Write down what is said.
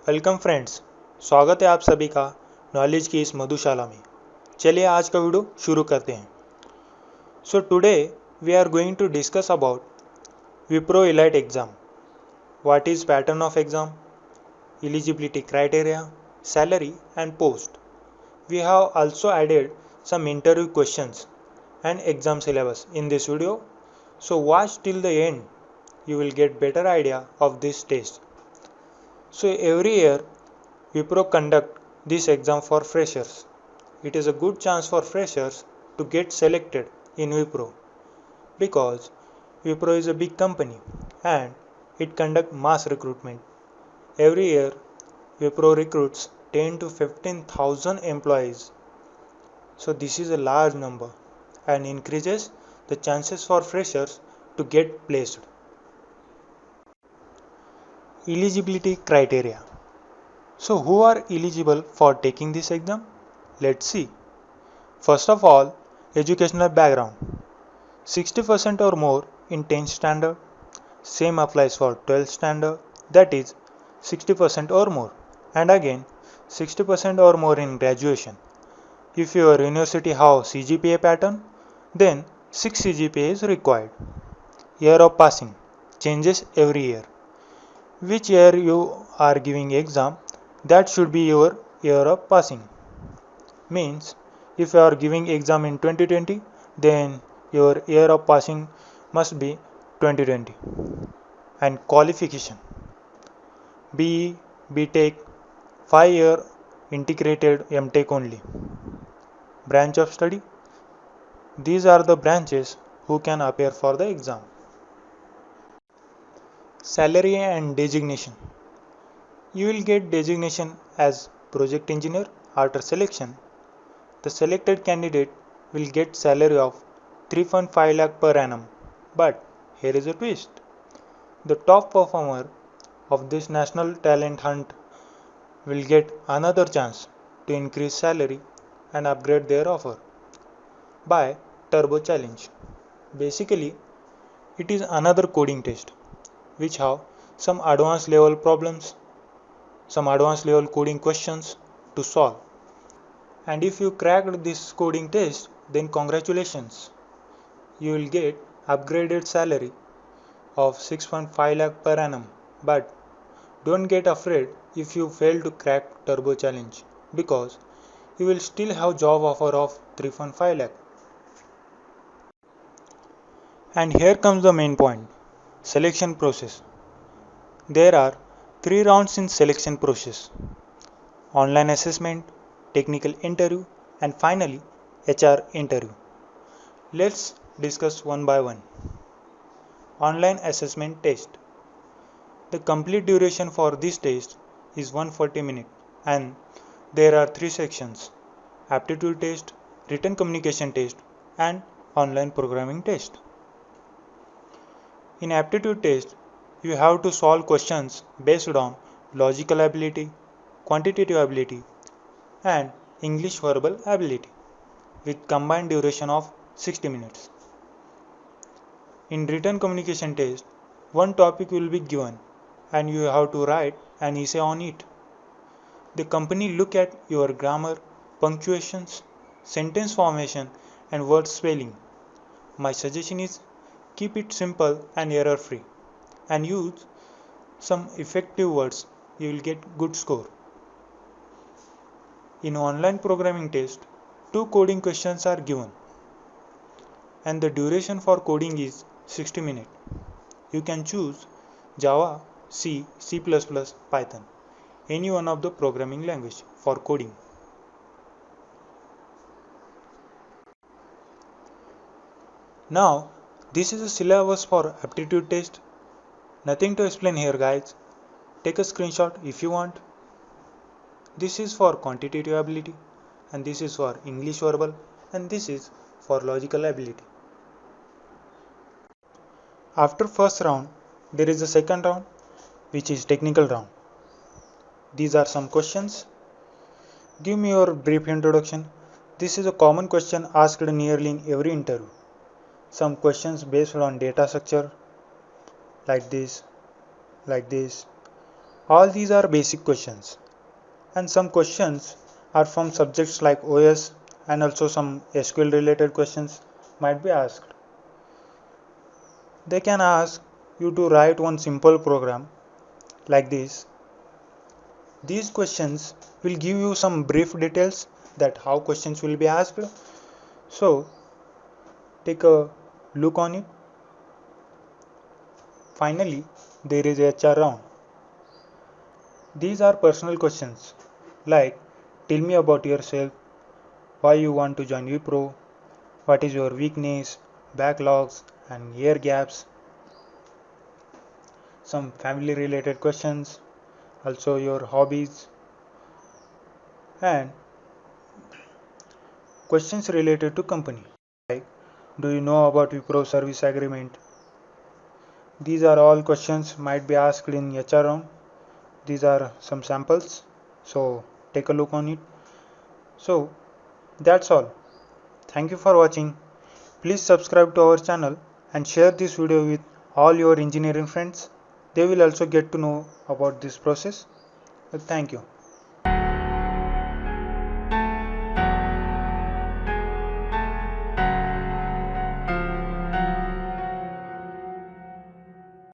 Welcome friends, स्वागत है आप सभी का नॉलेज की इस मधुशाला में। चलिए आज का वीडियो शुरू करते हैं। So today we are going to discuss about Wipro elite exam, what is pattern of exam, eligibility criteria, salary and post. We have also added some interview questions and exam syllabus in this video, so watch till the end. You will get better idea of this test. So every year Wipro conduct this exam for freshers. It is a good chance for freshers to get selected in Wipro because Wipro is a big company and it conduct mass recruitment. Every year Wipro recruits 10 to 15,000 employees. So this is a large number and increases the chances for freshers to get placed. Eligibility criteria. So who are eligible for taking this exam? Let's see. First of all, educational background. 60% or more in 10th standard. Same applies for 12th standard, that is 60% or more. And again 60% or more in graduation. If your university have CGPA pattern, then 6 CGPA is required. Year of passing changes every year. Which year you are giving exam, that should be your year of passing. Means if you are giving exam in 2020, then your year of passing must be 2020. And qualification: BE, BTech, 5-year integrated MTech only. Branch of study: these are the branches who can appear for the exam. Salary and designation. You will get designation as project engineer after selection. The selected candidate will get salary of 3.5 lakh per annum. But here is a twist. The top performer of this national talent hunt will get another chance to increase salary and upgrade their offer by Turbo Challenge. Basically, it is another coding test which have some advanced level problems, some advanced level coding questions to solve. And if you cracked this coding test, then congratulations. You will get upgraded salary of 6.5 lakh per annum. But don't get afraid if you fail to crack Turbo Challenge because you will still have job offer of 3.5 lakh. And here comes the main point: selection process. There are 3 rounds in selection process: online assessment, technical interview, and finally HR interview. Let's discuss one by one. Online assessment test. The complete duration for this test is 140 minutes and there are 3 sections: aptitude test, written communication test, and online programming test. In aptitude test, you have to solve questions based on logical ability, quantitative ability, and English verbal ability with combined duration of 60 minutes. In written communication test, one topic will be given and you have to write an essay on it. The company look at your grammar, punctuations, sentence formation, and word spelling. My suggestion is keep it simple and error free and use some effective words. You will get good score. In online programming test, 2 coding questions are given and the duration for coding is 60 minutes. You can choose Java, C, C++, Python, any one of the programming language for coding. Now, this is a syllabus for aptitude test. Nothing to explain here guys. Take a screenshot if you want. This is for quantitative ability and this is for English verbal and this is for logical ability. After first round, there is a second round which is technical round. These are some questions. Give me your brief introduction. This is a common question asked nearly in every interview. Some questions based on data structure like this, All these are basic questions, and some questions are from subjects like OS, and also some SQL related questions might be asked. They can ask you to write one simple program like this. These questions will give you some brief details that how questions will be asked. So take a look on it. Finally, there is HR round. These are personal questions like tell me about yourself, why you want to join Wipro, what is your weakness, backlogs and year gaps, some family related questions, also your hobbies, and questions related to company like do you know about Wipro service agreement. These are all questions might be asked in HR round. These are some samples, so take a look on it. So that's all. Thank you for watching. Please subscribe to our channel and share this video with all your engineering friends. They will also get to know about this process. Thank you.